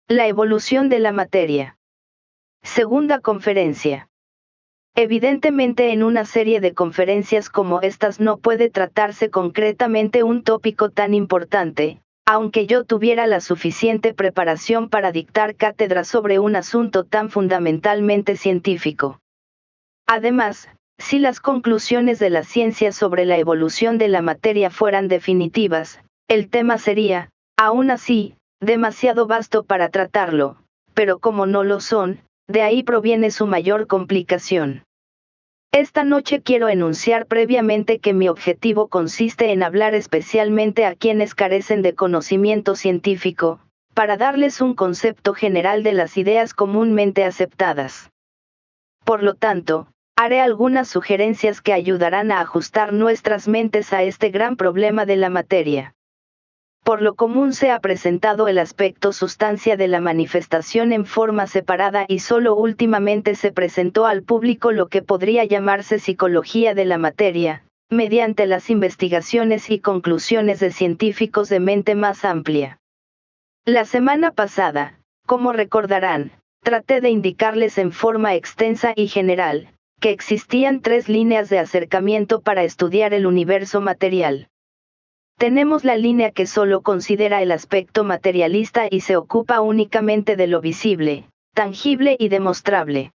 La evolución de la materia. Segunda conferencia. Evidentemente en una serie de conferencias como estas no puede tratarse concretamente un tópico tan importante, aunque yo tuviera la suficiente preparación para dictar cátedra sobre un asunto tan fundamentalmente científico. Además, si las conclusiones de la ciencia sobre la evolución de la materia fueran definitivas, el tema sería, aún así, demasiado vasto para tratarlo, pero como no lo son, de ahí proviene su mayor complicación. Esta noche quiero enunciar previamente que mi objetivo consiste en hablar especialmente a quienes carecen de conocimiento científico, para darles un concepto general de las ideas comúnmente aceptadas. Por lo tanto, haré algunas sugerencias que ayudarán a ajustar nuestras mentes a este gran problema de la materia. Por lo común se ha presentado el aspecto sustancia de la manifestación en forma separada y solo últimamente se presentó al público lo que podría llamarse psicología de la materia, mediante las investigaciones y conclusiones de científicos de mente más amplia. La semana pasada, como recordarán, traté de indicarles en forma extensa y general, que existían 3 líneas de acercamiento para estudiar el universo material. Tenemos la línea que solo considera el aspecto materialista y se ocupa únicamente de lo visible, tangible y demostrable.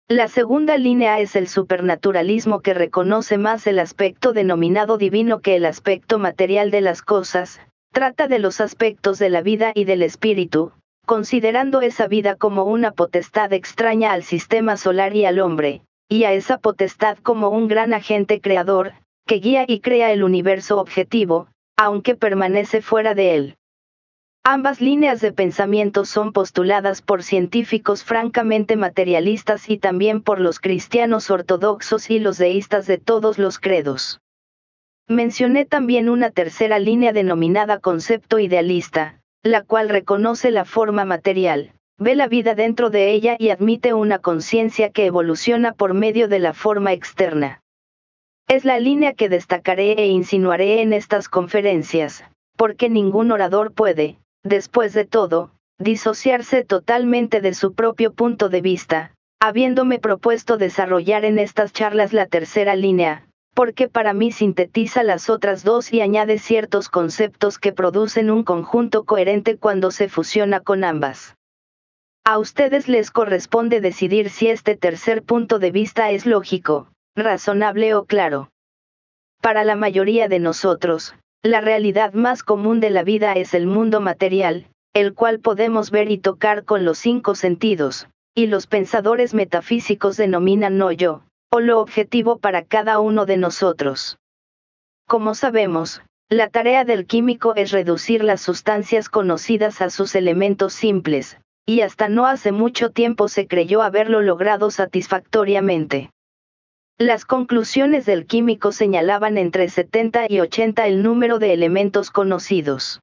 La segunda línea es el supernaturalismo que reconoce más el aspecto denominado divino que el aspecto material de las cosas, trata de los aspectos de la vida y del espíritu, considerando esa vida como una potestad extraña al sistema solar y al hombre, y a esa potestad como un gran agente creador, que guía y crea el universo objetivo, aunque permanece fuera de él. Ambas líneas de pensamiento son postuladas por científicos francamente materialistas y también por los cristianos ortodoxos y los deístas de todos los credos. Mencioné también una tercera línea denominada concepto idealista, la cual reconoce la forma material, ve la vida dentro de ella y admite una conciencia que evoluciona por medio de la forma externa. Es la línea que destacaré e insinuaré en estas conferencias, porque ningún orador puede, después de todo, disociarse totalmente de su propio punto de vista, habiéndome propuesto desarrollar en estas charlas la tercera línea, porque para mí sintetiza las otras dos y añade ciertos conceptos que producen un conjunto coherente cuando se fusiona con ambas. A ustedes les corresponde decidir si este tercer punto de vista es lógico, razonable o claro. Para la mayoría de nosotros, la realidad más común de la vida es el mundo material, el cual podemos ver y tocar con los 5 sentidos, y los pensadores metafísicos denominan no yo, o lo objetivo para cada uno de nosotros. Como sabemos, la tarea del químico es reducir las sustancias conocidas a sus elementos simples, y hasta no hace mucho tiempo se creyó haberlo logrado satisfactoriamente. Las conclusiones del químico señalaban entre 70 y 80 el número de elementos conocidos.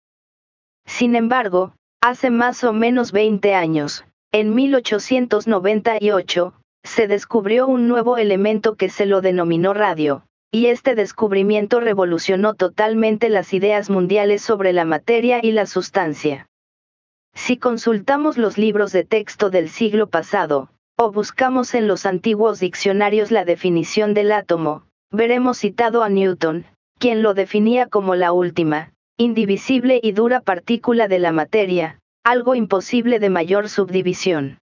Sin embargo, hace más o menos 20 años, en 1898, se descubrió un nuevo elemento que se lo denominó radio, y este descubrimiento revolucionó totalmente las ideas mundiales sobre la materia y la sustancia. Si consultamos los libros de texto del siglo pasado, o buscamos en los antiguos diccionarios la definición del átomo, veremos citado a Newton, quien lo definía como la última, indivisible y dura partícula de la materia, algo imposible de mayor subdivisión.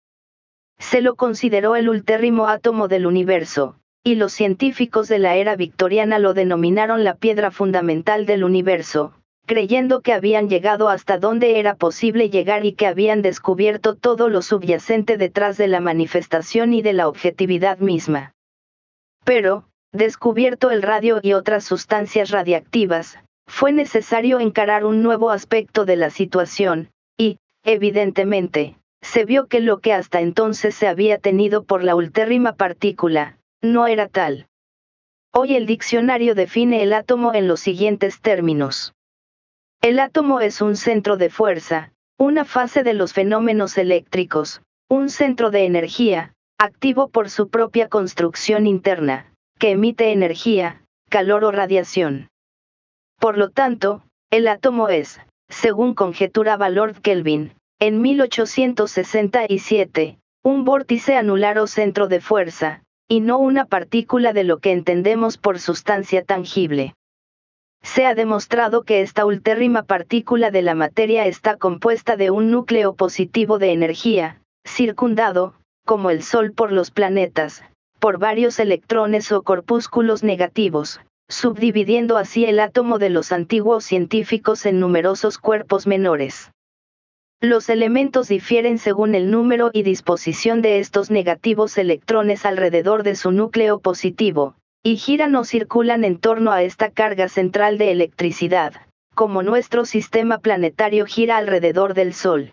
Se lo consideró el ultérrimo átomo del universo, y los científicos de la era victoriana lo denominaron la piedra fundamental del universo, creyendo que habían llegado hasta donde era posible llegar y que habían descubierto todo lo subyacente detrás de la manifestación y de la objetividad misma. Pero, descubierto el radio y otras sustancias radiactivas, fue necesario encarar un nuevo aspecto de la situación, y, evidentemente, se vio que lo que hasta entonces se había tenido por la ultérrima partícula, no era tal. Hoy el diccionario define el átomo en los siguientes términos. El átomo es un centro de fuerza, una fase de los fenómenos eléctricos, un centro de energía, activo por su propia construcción interna, que emite energía, calor o radiación. Por lo tanto, el átomo es, según conjeturaba Lord Kelvin, en 1867, un vórtice anular o centro de fuerza, y no una partícula de lo que entendemos por sustancia tangible. Se ha demostrado que esta ultérrima partícula de la materia está compuesta de un núcleo positivo de energía, circundado, como el Sol por los planetas, por varios electrones o corpúsculos negativos, subdividiendo así el átomo de los antiguos científicos en numerosos cuerpos menores. Los elementos difieren según el número y disposición de estos negativos electrones alrededor de su núcleo positivo, y giran o circulan en torno a esta carga central de electricidad, como nuestro sistema planetario gira alrededor del Sol.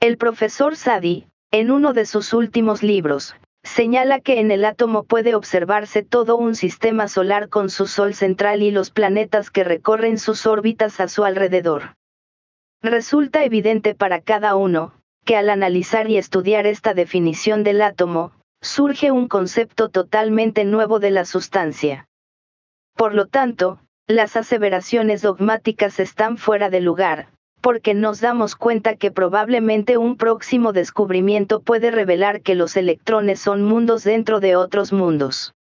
El profesor Sadi, en uno de sus últimos libros, señala que en el átomo puede observarse todo un sistema solar con su Sol central y los planetas que recorren sus órbitas a su alrededor. Resulta evidente para cada uno, que al analizar y estudiar esta definición del átomo, surge un concepto totalmente nuevo de la sustancia. Por lo tanto, las aseveraciones dogmáticas están fuera de lugar, porque nos damos cuenta que probablemente un próximo descubrimiento puede revelar que los electrones son mundos dentro de otros mundos.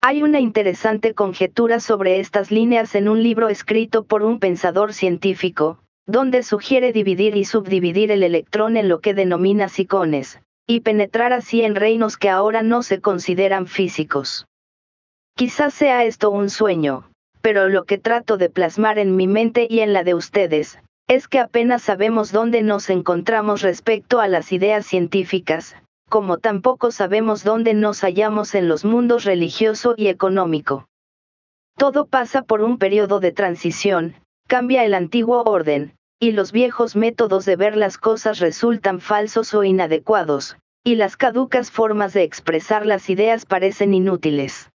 Hay una interesante conjetura sobre estas líneas en un libro escrito por un pensador científico, donde sugiere dividir y subdividir el electrón en lo que denomina psicones, y penetrar así en reinos que ahora no se consideran físicos. Quizás sea esto un sueño, pero lo que trato de plasmar en mi mente y en la de ustedes, es que apenas sabemos dónde nos encontramos respecto a las ideas científicas, como tampoco sabemos dónde nos hallamos en los mundos religioso y económico. Todo pasa por un periodo de transición, cambia el antiguo orden, y los viejos métodos de ver las cosas resultan falsos o inadecuados, y las caducas formas de expresar las ideas parecen inútiles.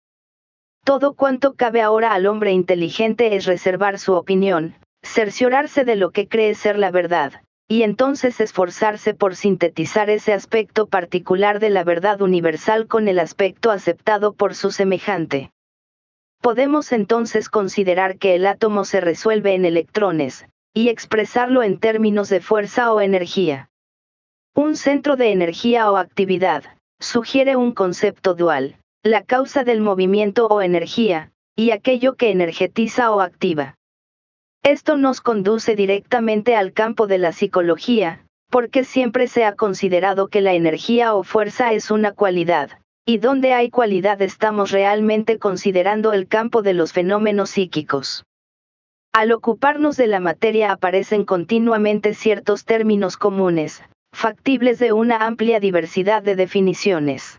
Todo cuanto cabe ahora al hombre inteligente es reservar su opinión, cerciorarse de lo que cree ser la verdad, y entonces esforzarse por sintetizar ese aspecto particular de la verdad universal con el aspecto aceptado por su semejante. Podemos entonces considerar que el átomo se resuelve en electrones, y expresarlo en términos de fuerza o energía. Un centro de energía o actividad, sugiere un concepto dual, la causa del movimiento o energía, y aquello que energetiza o activa. Esto nos conduce directamente al campo de la psicología, porque siempre se ha considerado que la energía o fuerza es una cualidad, y donde hay cualidad estamos realmente considerando el campo de los fenómenos psíquicos. Al ocuparnos de la materia aparecen continuamente ciertos términos comunes, factibles de una amplia diversidad de definiciones.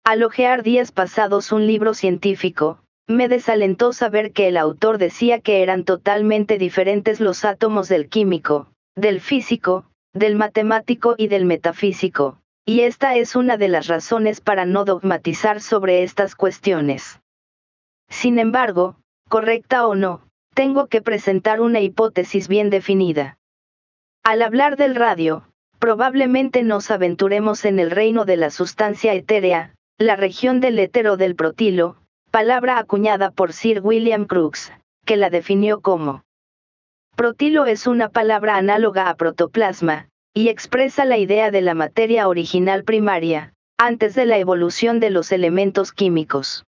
Al hojear días pasados un libro científico, me desalentó saber que el autor decía que eran totalmente diferentes los átomos del químico, del físico, del matemático y del metafísico, y esta es una de las razones para no dogmatizar sobre estas cuestiones. Sin embargo, correcta o no, tengo que presentar una hipótesis bien definida. Al hablar del radio, probablemente nos aventuremos en el reino de la sustancia etérea, la región del éter o del protilo, palabra acuñada por Sir William Crookes, que la definió como protilo es una palabra análoga a protoplasma, y expresa la idea de la materia original primaria, antes de la evolución de los elementos químicos.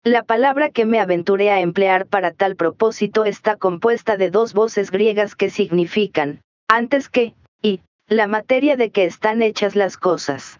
La palabra que me aventuré a emplear para tal propósito está compuesta de dos voces griegas que significan, antes que, y, la materia de que están hechas las cosas.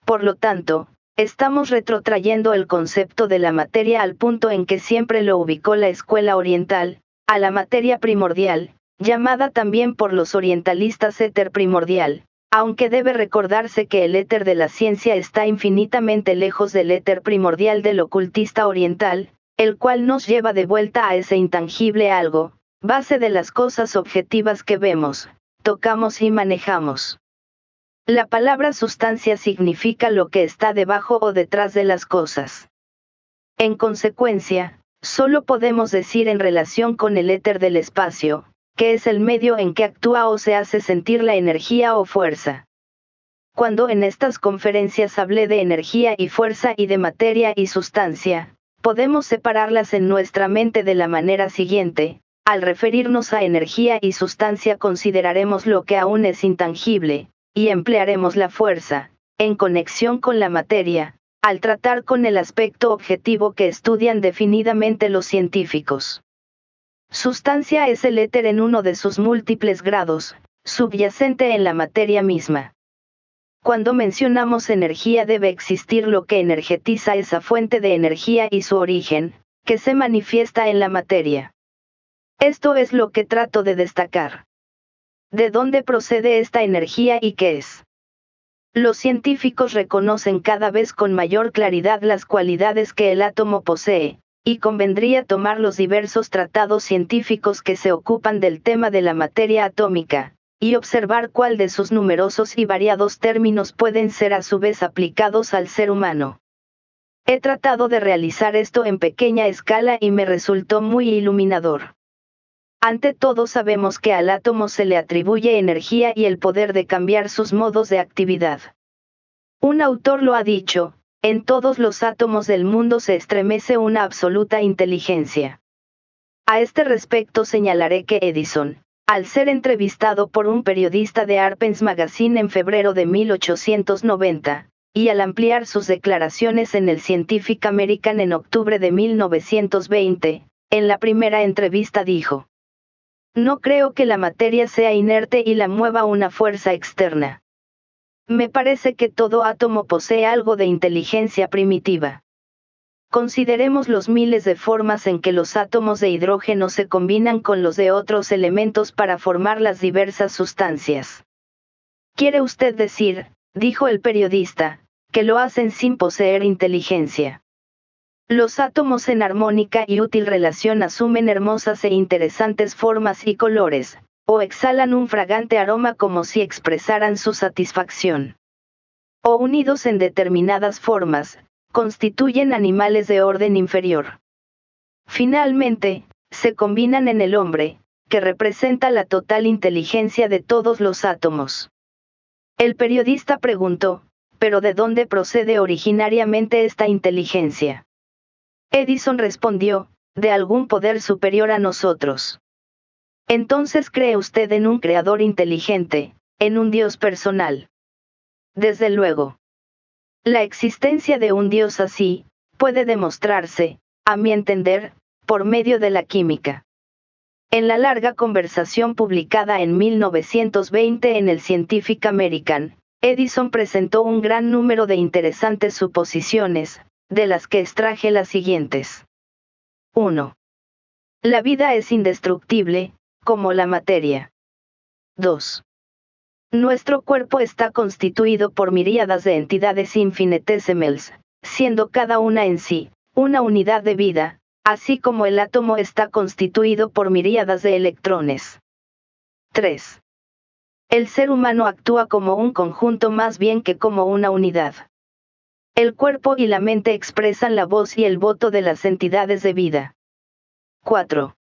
Por lo tanto, estamos retrotrayendo el concepto de la materia al punto en que siempre lo ubicó la escuela oriental, a la materia primordial, llamada también por los orientalistas éter primordial, aunque debe recordarse que el éter de la ciencia está infinitamente lejos del éter primordial del ocultista oriental, el cual nos lleva de vuelta a ese intangible algo, base de las cosas objetivas que vemos, tocamos y manejamos. La palabra sustancia significa lo que está debajo o detrás de las cosas. En consecuencia, solo podemos decir en relación con el éter del espacio, que es el medio en que actúa o se hace sentir la energía o fuerza. Cuando en estas conferencias hablé de energía y fuerza y de materia y sustancia, podemos separarlas en nuestra mente de la manera siguiente: al referirnos a energía y sustancia consideraremos lo que aún es intangible, y emplearemos la fuerza, en conexión con la materia, al tratar con el aspecto objetivo que estudian definidamente los científicos. Sustancia es el éter en uno de sus múltiples grados, subyacente en la materia misma. Cuando mencionamos energía debe existir lo que energetiza esa fuente de energía y su origen, que se manifiesta en la materia. Esto es lo que trato de destacar. ¿De dónde procede esta energía y qué es? Los científicos reconocen cada vez con mayor claridad las cualidades que el átomo posee, y convendría tomar los diversos tratados científicos que se ocupan del tema de la materia atómica, y observar cuál de sus numerosos y variados términos pueden ser a su vez aplicados al ser humano. He tratado de realizar esto en pequeña escala y me resultó muy iluminador. Ante todo sabemos que al átomo se le atribuye energía y el poder de cambiar sus modos de actividad. Un autor lo ha dicho, en todos los átomos del mundo se estremece una absoluta inteligencia. A este respecto señalaré que Edison, al ser entrevistado por un periodista de Harper's Magazine en febrero de 1890, y al ampliar sus declaraciones en el Scientific American en octubre de 1920, en la primera entrevista dijo: "No creo que la materia sea inerte y la mueva una fuerza externa. Me parece que todo átomo posee algo de inteligencia primitiva. Consideremos los miles de formas en que los átomos de hidrógeno se combinan con los de otros elementos para formar las diversas sustancias. ¿Quiere usted decir, dijo el periodista, que lo hacen sin poseer inteligencia? Los átomos en armónica y útil relación asumen hermosas e interesantes formas y colores, o exhalan un fragante aroma como si expresaran su satisfacción. O unidos en determinadas formas, constituyen animales de orden inferior. Finalmente, se combinan en el hombre, que representa la total inteligencia de todos los átomos". El periodista preguntó: ¿pero de dónde procede originariamente esta inteligencia? Edison respondió: de algún poder superior a nosotros. Entonces ¿cree usted en un creador inteligente, en un Dios personal? Desde luego. La existencia de un Dios así, puede demostrarse, a mi entender, por medio de la química. En la larga conversación publicada en 1920 en el Scientific American, Edison presentó un gran número de interesantes suposiciones, de las que extraje las siguientes. 1. La vida es indestructible, como la materia. 2. Nuestro cuerpo está constituido por miríadas de entidades infinitesimales, siendo cada una en sí, una unidad de vida, así como el átomo está constituido por miríadas de electrones. 3. El ser humano actúa como un conjunto más bien que como una unidad. El cuerpo y la mente expresan la voz y el voto de las entidades de vida. 4.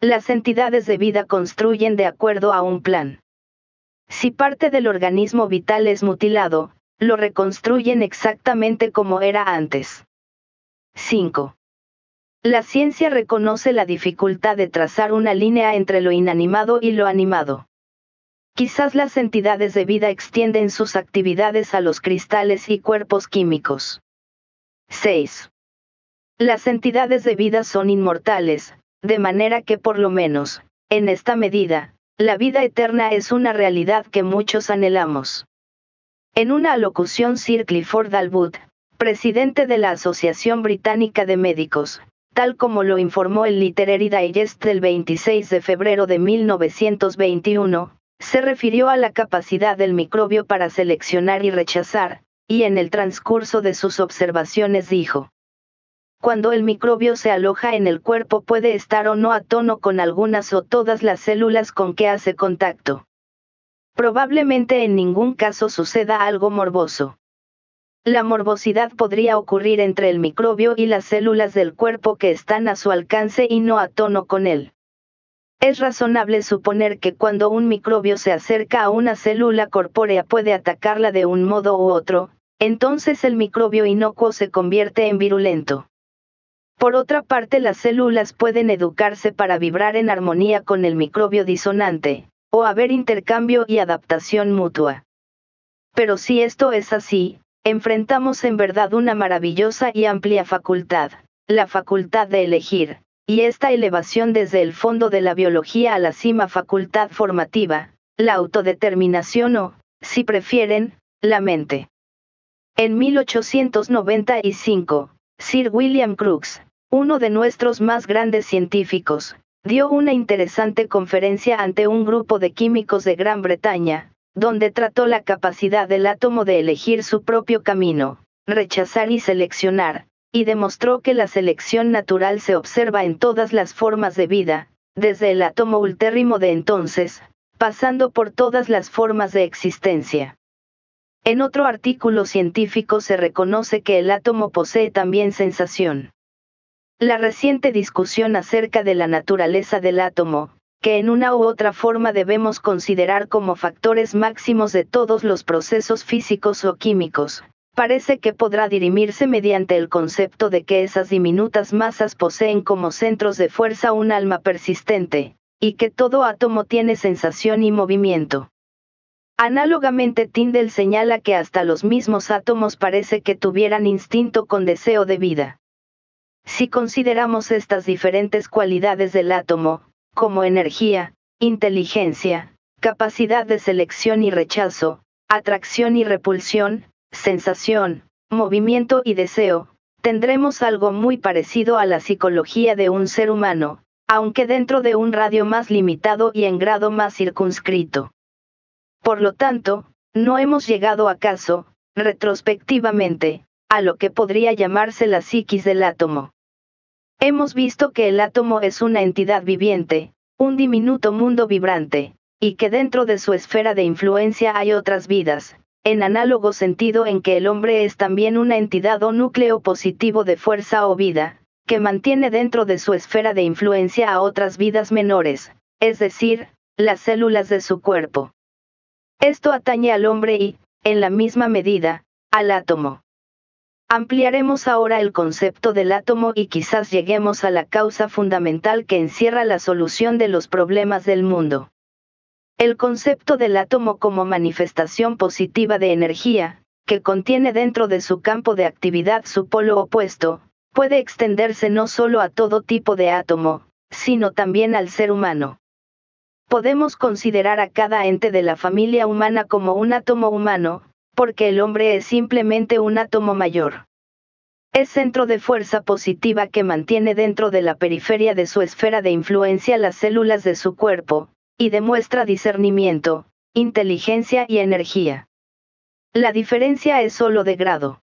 Las entidades de vida construyen de acuerdo a un plan. Si parte del organismo vital es mutilado, lo reconstruyen exactamente como era antes. 5. La ciencia reconoce la dificultad de trazar una línea entre lo inanimado y lo animado. Quizás las entidades de vida extienden sus actividades a los cristales y cuerpos químicos. 6. Las entidades de vida son inmortales, de manera que por lo menos, en esta medida, la vida eterna es una realidad que muchos anhelamos. En una alocución Sir Clifford Allbutt, presidente de la Asociación Británica de Médicos, tal como lo informó el Literary Digest del 26 de febrero de 1921, se refirió a la capacidad del microbio para seleccionar y rechazar, y en el transcurso de sus observaciones dijo: cuando el microbio se aloja en el cuerpo puede estar o no a tono con algunas o todas las células con que hace contacto. Probablemente en ningún caso suceda algo morboso. La morbosidad podría ocurrir entre el microbio y las células del cuerpo que están a su alcance y no a tono con él. Es razonable suponer que cuando un microbio se acerca a una célula corpórea puede atacarla de un modo u otro, entonces el microbio inocuo se convierte en virulento. Por otra parte, las células pueden educarse para vibrar en armonía con el microbio disonante, o haber intercambio y adaptación mutua. Pero si esto es así, enfrentamos en verdad una maravillosa y amplia facultad, la facultad de elegir, y esta elevación desde el fondo de la biología a la cima facultad formativa, la autodeterminación o, si prefieren, la mente. En 1895, Sir William Crookes, uno de nuestros más grandes científicos, dio una interesante conferencia ante un grupo de químicos de Gran Bretaña, donde trató la capacidad del átomo de elegir su propio camino, rechazar y seleccionar, y demostró que la selección natural se observa en todas las formas de vida, desde el átomo ultérrimo de entonces, pasando por todas las formas de existencia. En otro artículo científico se reconoce que el átomo posee también sensación. La reciente discusión acerca de la naturaleza del átomo, que en una u otra forma debemos considerar como factores máximos de todos los procesos físicos o químicos, parece que podrá dirimirse mediante el concepto de que esas diminutas masas poseen como centros de fuerza un alma persistente, y que todo átomo tiene sensación y movimiento. Análogamente, Tyndall señala que hasta los mismos átomos parece que tuvieran instinto con deseo de vida. Si consideramos estas diferentes cualidades del átomo, como energía, inteligencia, capacidad de selección y rechazo, atracción y repulsión, sensación, movimiento y deseo, tendremos algo muy parecido a la psicología de un ser humano, aunque dentro de un radio más limitado y en grado más circunscrito. Por lo tanto, no hemos llegado acaso, retrospectivamente, a lo que podría llamarse la psiquis del átomo. Hemos visto que el átomo es una entidad viviente, un diminuto mundo vibrante, y que dentro de su esfera de influencia hay otras vidas, en análogo sentido en que el hombre es también una entidad o núcleo positivo de fuerza o vida, que mantiene dentro de su esfera de influencia a otras vidas menores, es decir, las células de su cuerpo. Esto atañe al hombre y, en la misma medida, al átomo. Ampliaremos ahora el concepto del átomo y quizás lleguemos a la causa fundamental que encierra la solución de los problemas del mundo. El concepto del átomo como manifestación positiva de energía, que contiene dentro de su campo de actividad su polo opuesto, puede extenderse no solo a todo tipo de átomo, sino también al ser humano. Podemos considerar a cada ente de la familia humana como un átomo humano, porque el hombre es simplemente un átomo mayor. Es centro de fuerza positiva que mantiene dentro de la periferia de su esfera de influencia las células de su cuerpo, y demuestra discernimiento, inteligencia y energía. La diferencia es solo de grado.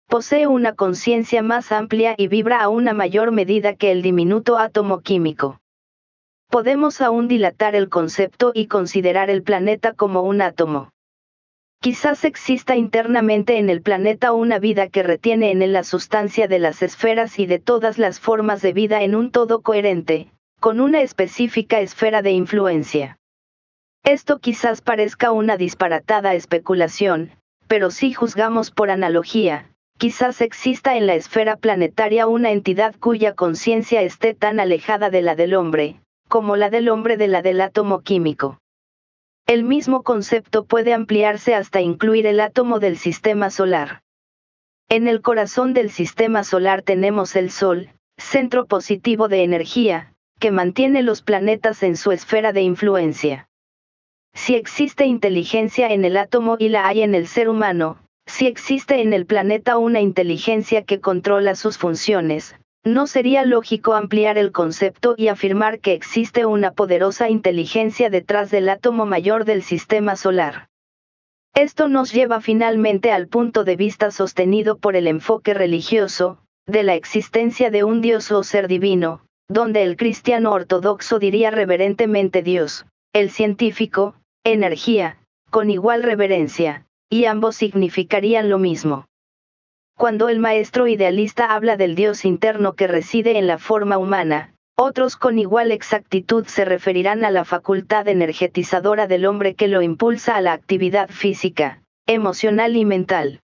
Posee una conciencia más amplia y vibra a una mayor medida que el diminuto átomo químico. Podemos aún dilatar el concepto y considerar el planeta como un átomo. Quizás exista internamente en el planeta una vida que retiene en él la sustancia de las esferas y de todas las formas de vida en un todo coherente, con una específica esfera de influencia. Esto quizás parezca una disparatada especulación, pero si juzgamos por analogía, quizás exista en la esfera planetaria una entidad cuya conciencia esté tan alejada de la del hombre, como la del hombre de la del átomo químico. El mismo concepto puede ampliarse hasta incluir el átomo del sistema solar. En el corazón del sistema solar tenemos el Sol, centro positivo de energía, que mantiene los planetas en su esfera de influencia. Si existe inteligencia en el átomo y la hay en el ser humano, si existe en el planeta una inteligencia que controla sus funciones, ¿no sería lógico ampliar el concepto y afirmar que existe una poderosa inteligencia detrás del átomo mayor del sistema solar? Esto nos lleva finalmente al punto de vista sostenido por el enfoque religioso, de la existencia de un Dios o ser divino, donde el cristiano ortodoxo diría reverentemente Dios, el científico, energía, con igual reverencia, y ambos significarían lo mismo. Cuando el maestro idealista habla del Dios interno que reside en la forma humana, otros con igual exactitud se referirán a la facultad energetizadora del hombre que lo impulsa a la actividad física, emocional y mental.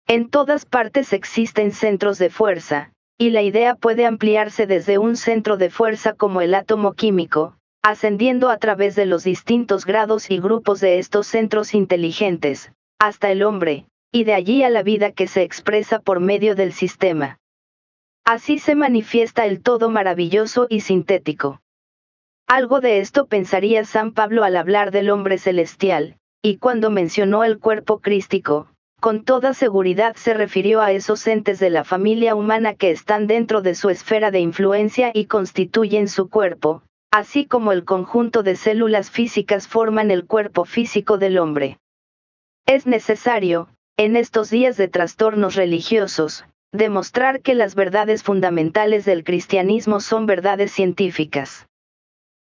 En todas partes existen centros de fuerza, y la idea puede ampliarse desde un centro de fuerza como el átomo químico, ascendiendo a través de los distintos grados y grupos de estos centros inteligentes, hasta el hombre, y de allí a la vida que se expresa por medio del sistema. Así se manifiesta el todo maravilloso y sintético. Algo de esto pensaría San Pablo al hablar del hombre celestial, y cuando mencionó el cuerpo crístico, con toda seguridad se refirió a esos entes de la familia humana que están dentro de su esfera de influencia y constituyen su cuerpo, así como el conjunto de células físicas forman el cuerpo físico del hombre. Es necesario, en estos días de trastornos religiosos, demostrar que las verdades fundamentales del cristianismo son verdades científicas.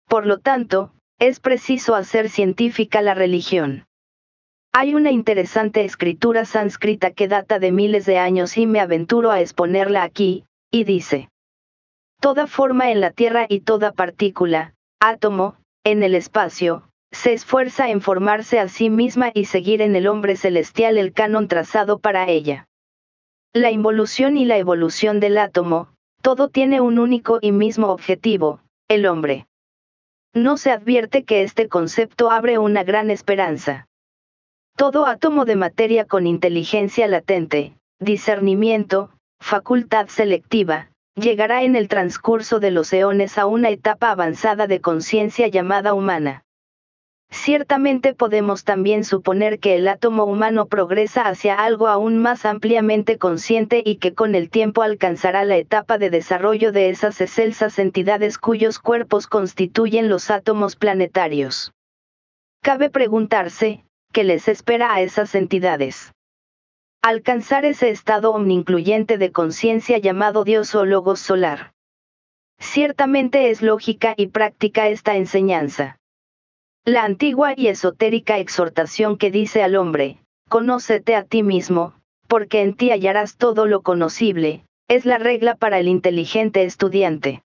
Por lo tanto, es preciso hacer científica la religión. Hay una interesante escritura sánscrita que data de miles de años y me aventuro a exponerla aquí, y dice: toda forma en la Tierra y toda partícula, átomo, en el espacio, se esfuerza en formarse a sí misma y seguir en el hombre celestial el canon trazado para ella. La involución y la evolución del átomo, todo tiene un único y mismo objetivo, el hombre. No se advierte que este concepto abre una gran esperanza. Todo átomo de materia con inteligencia latente, discernimiento, facultad selectiva, llegará en el transcurso de los eones a una etapa avanzada de conciencia llamada humana. Ciertamente podemos también suponer que el átomo humano progresa hacia algo aún más ampliamente consciente y que con el tiempo alcanzará la etapa de desarrollo de esas excelsas entidades cuyos cuerpos constituyen los átomos planetarios. Cabe preguntarse, ¿qué les espera a esas entidades? Alcanzar ese estado omniincluyente de conciencia llamado Dios o Logos solar. Ciertamente es lógica y práctica esta enseñanza. La antigua y esotérica exhortación que dice al hombre, conócete a ti mismo, porque en ti hallarás todo lo conocible, es la regla para el inteligente estudiante.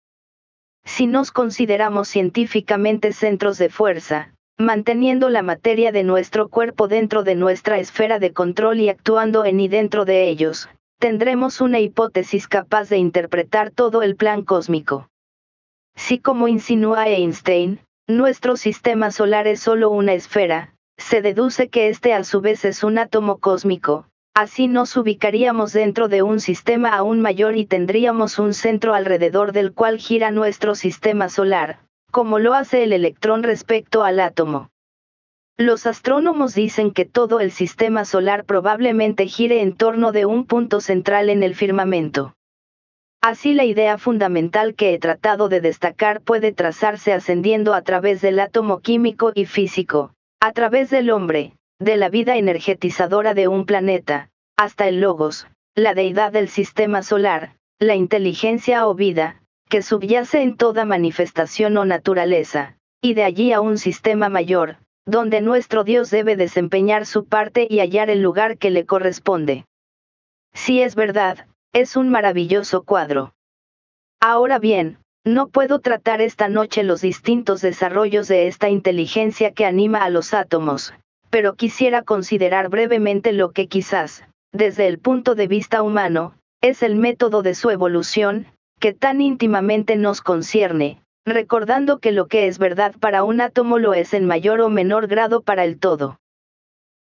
Si nos consideramos científicamente centros de fuerza, manteniendo la materia de nuestro cuerpo dentro de nuestra esfera de control y actuando en y dentro de ellos, tendremos una hipótesis capaz de interpretar todo el plan cósmico. Si, como insinúa Einstein, nuestro sistema solar es solo una esfera, se deduce que este a su vez es un átomo cósmico, así nos ubicaríamos dentro de un sistema aún mayor y tendríamos un centro alrededor del cual gira nuestro sistema solar, como lo hace el electrón respecto al átomo. Los astrónomos dicen que todo el sistema solar probablemente gire en torno de un punto central en el firmamento. Así la idea fundamental que he tratado de destacar puede trazarse ascendiendo a través del átomo químico y físico, a través del hombre, de la vida energetizadora de un planeta, hasta el logos, la deidad del sistema solar, la inteligencia o vida, que subyace en toda manifestación o naturaleza, y de allí a un sistema mayor, donde nuestro Dios debe desempeñar su parte y hallar el lugar que le corresponde. Si es verdad, es un maravilloso cuadro. Ahora bien, no puedo tratar esta noche los distintos desarrollos de esta inteligencia que anima a los átomos, pero quisiera considerar brevemente lo que quizás, desde el punto de vista humano, es el método de su evolución, que tan íntimamente nos concierne, recordando que lo que es verdad para un átomo lo es en mayor o menor grado para el todo.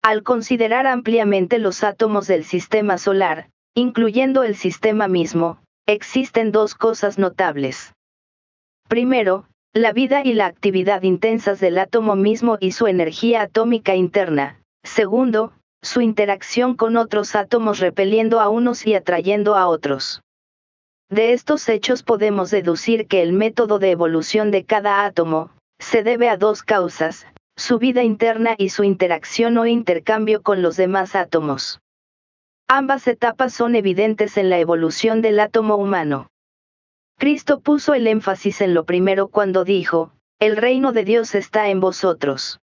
Al considerar ampliamente los átomos del sistema solar, incluyendo el sistema mismo, existen dos cosas notables. Primero, la vida y la actividad intensas del átomo mismo y su energía atómica interna. Segundo, su interacción con otros átomos repeliendo a unos y atrayendo a otros. De estos hechos podemos deducir que el método de evolución de cada átomo se debe a dos causas, su vida interna y su interacción o intercambio con los demás átomos. Ambas etapas son evidentes en la evolución del átomo humano. Cristo puso el énfasis en lo primero cuando dijo, el reino de Dios está en vosotros.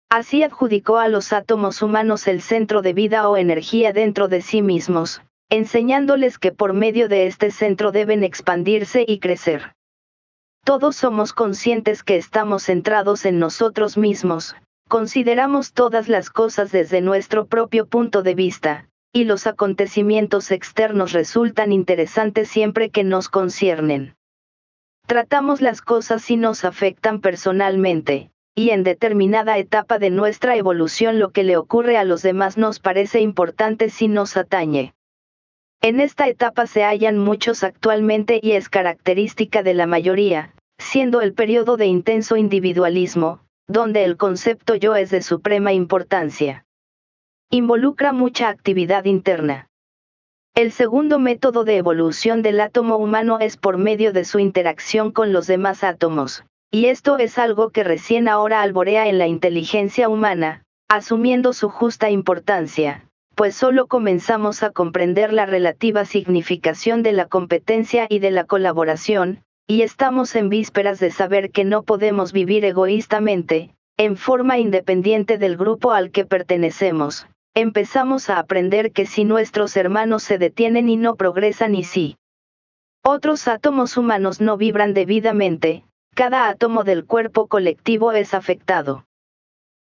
Así adjudicó a los átomos humanos el centro de vida o energía dentro de sí mismos, enseñándoles que por medio de este centro deben expandirse y crecer. Todos somos conscientes que estamos centrados en nosotros mismos, consideramos todas las cosas desde nuestro propio punto de vista, y los acontecimientos externos resultan interesantes siempre que nos conciernen. Tratamos las cosas si nos afectan personalmente, y en determinada etapa de nuestra evolución lo que le ocurre a los demás nos parece importante si nos atañe. En esta etapa se hallan muchos actualmente y es característica de la mayoría, siendo el periodo de intenso individualismo, donde el concepto yo es de suprema importancia. Involucra mucha actividad interna. El segundo método de evolución del átomo humano es por medio de su interacción con los demás átomos, y esto es algo que recién ahora alborea en la inteligencia humana, asumiendo su justa importancia, pues solo comenzamos a comprender la relativa significación de la competencia y de la colaboración, y estamos en vísperas de saber que no podemos vivir egoístamente, en forma independiente del grupo al que pertenecemos. Empezamos a aprender que si nuestros hermanos se detienen y no progresan y si otros átomos humanos no vibran debidamente, cada átomo del cuerpo colectivo es afectado.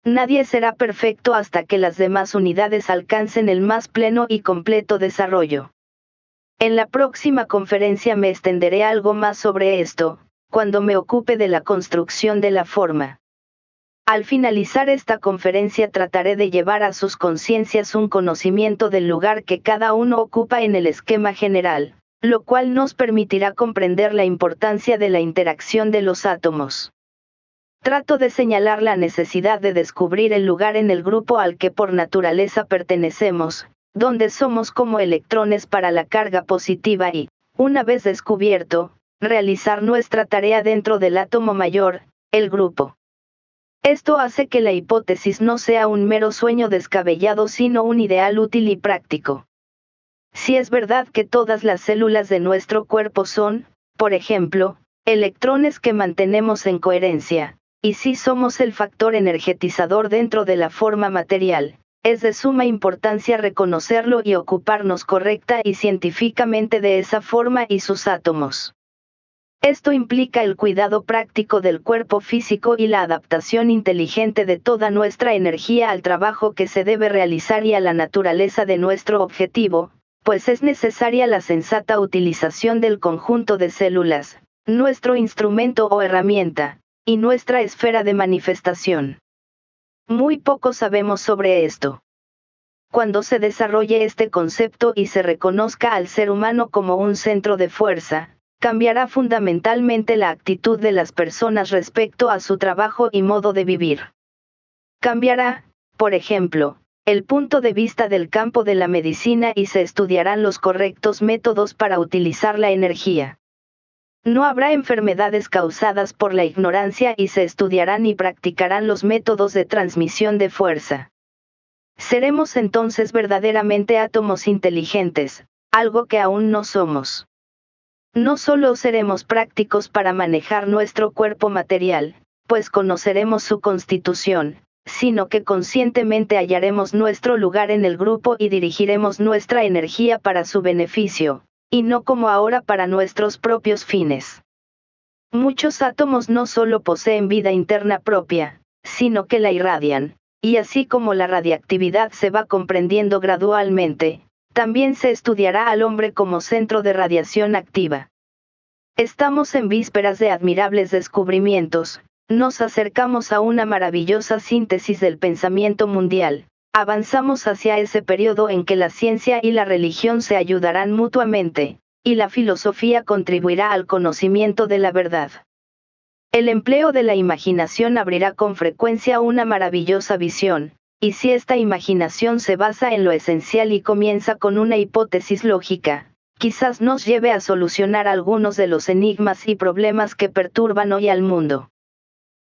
Nadie será perfecto hasta que las demás unidades alcancen el más pleno y completo desarrollo. En la próxima conferencia me extenderé algo más sobre esto, cuando me ocupe de la construcción de la forma. Al finalizar esta conferencia trataré de llevar a sus conciencias un conocimiento del lugar que cada uno ocupa en el esquema general, lo cual nos permitirá comprender la importancia de la interacción de los átomos. Trato de señalar la necesidad de descubrir el lugar en el grupo al que por naturaleza pertenecemos, donde somos como electrones para la carga positiva y, una vez descubierto, realizar nuestra tarea dentro del átomo mayor, el grupo. Esto hace que la hipótesis no sea un mero sueño descabellado sino un ideal útil y práctico. Si es verdad que todas las células de nuestro cuerpo son, por ejemplo, electrones que mantenemos en coherencia, y si somos el factor energetizador dentro de la forma material, es de suma importancia reconocerlo y ocuparnos correcta y científicamente de esa forma y sus átomos. Esto implica el cuidado práctico del cuerpo físico y la adaptación inteligente de toda nuestra energía al trabajo que se debe realizar y a la naturaleza de nuestro objetivo, pues es necesaria la sensata utilización del conjunto de células, nuestro instrumento o herramienta, y nuestra esfera de manifestación. Muy poco sabemos sobre esto. Cuando se desarrolle este concepto y se reconozca al ser humano como un centro de fuerza, cambiará fundamentalmente la actitud de las personas respecto a su trabajo y modo de vivir. Cambiará, por ejemplo, el punto de vista del campo de la medicina y se estudiarán los correctos métodos para utilizar la energía. No habrá enfermedades causadas por la ignorancia y se estudiarán y practicarán los métodos de transmisión de fuerza. Seremos entonces verdaderamente átomos inteligentes, algo que aún no somos. No solo seremos prácticos para manejar nuestro cuerpo material, pues conoceremos su constitución, sino que conscientemente hallaremos nuestro lugar en el grupo y dirigiremos nuestra energía para su beneficio, y no como ahora para nuestros propios fines. Muchos átomos no solo poseen vida interna propia, sino que la irradian, y así como la radiactividad se va comprendiendo gradualmente, también se estudiará al hombre como centro de radiación activa. Estamos en vísperas de admirables descubrimientos, nos acercamos a una maravillosa síntesis del pensamiento mundial, avanzamos hacia ese periodo en que la ciencia y la religión se ayudarán mutuamente, y la filosofía contribuirá al conocimiento de la verdad. El empleo de la imaginación abrirá con frecuencia una maravillosa visión, y si esta imaginación se basa en lo esencial y comienza con una hipótesis lógica, quizás nos lleve a solucionar algunos de los enigmas y problemas que perturban hoy al mundo.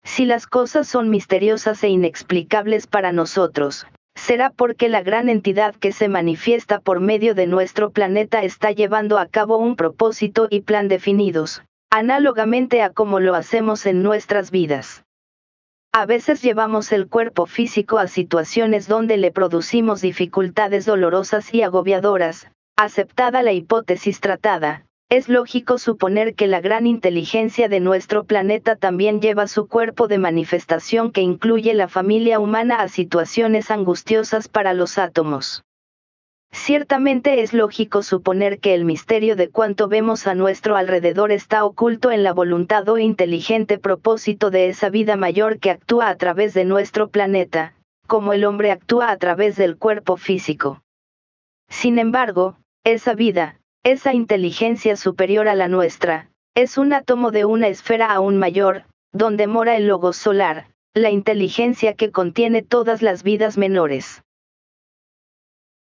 Si las cosas son misteriosas e inexplicables para nosotros, será porque la gran entidad que se manifiesta por medio de nuestro planeta está llevando a cabo un propósito y plan definidos, análogamente a como lo hacemos en nuestras vidas. A veces llevamos el cuerpo físico a situaciones donde le producimos dificultades dolorosas y agobiadoras. Aceptada la hipótesis tratada, es lógico suponer que la gran inteligencia de nuestro planeta también lleva su cuerpo de manifestación que incluye la familia humana a situaciones angustiosas para los átomos. Ciertamente es lógico suponer que el misterio de cuanto vemos a nuestro alrededor está oculto en la voluntad o inteligente propósito de esa vida mayor que actúa a través de nuestro planeta, como el hombre actúa a través del cuerpo físico. Sin embargo, esa vida, esa inteligencia superior a la nuestra, es un átomo de una esfera aún mayor, donde mora el logos solar, la inteligencia que contiene todas las vidas menores.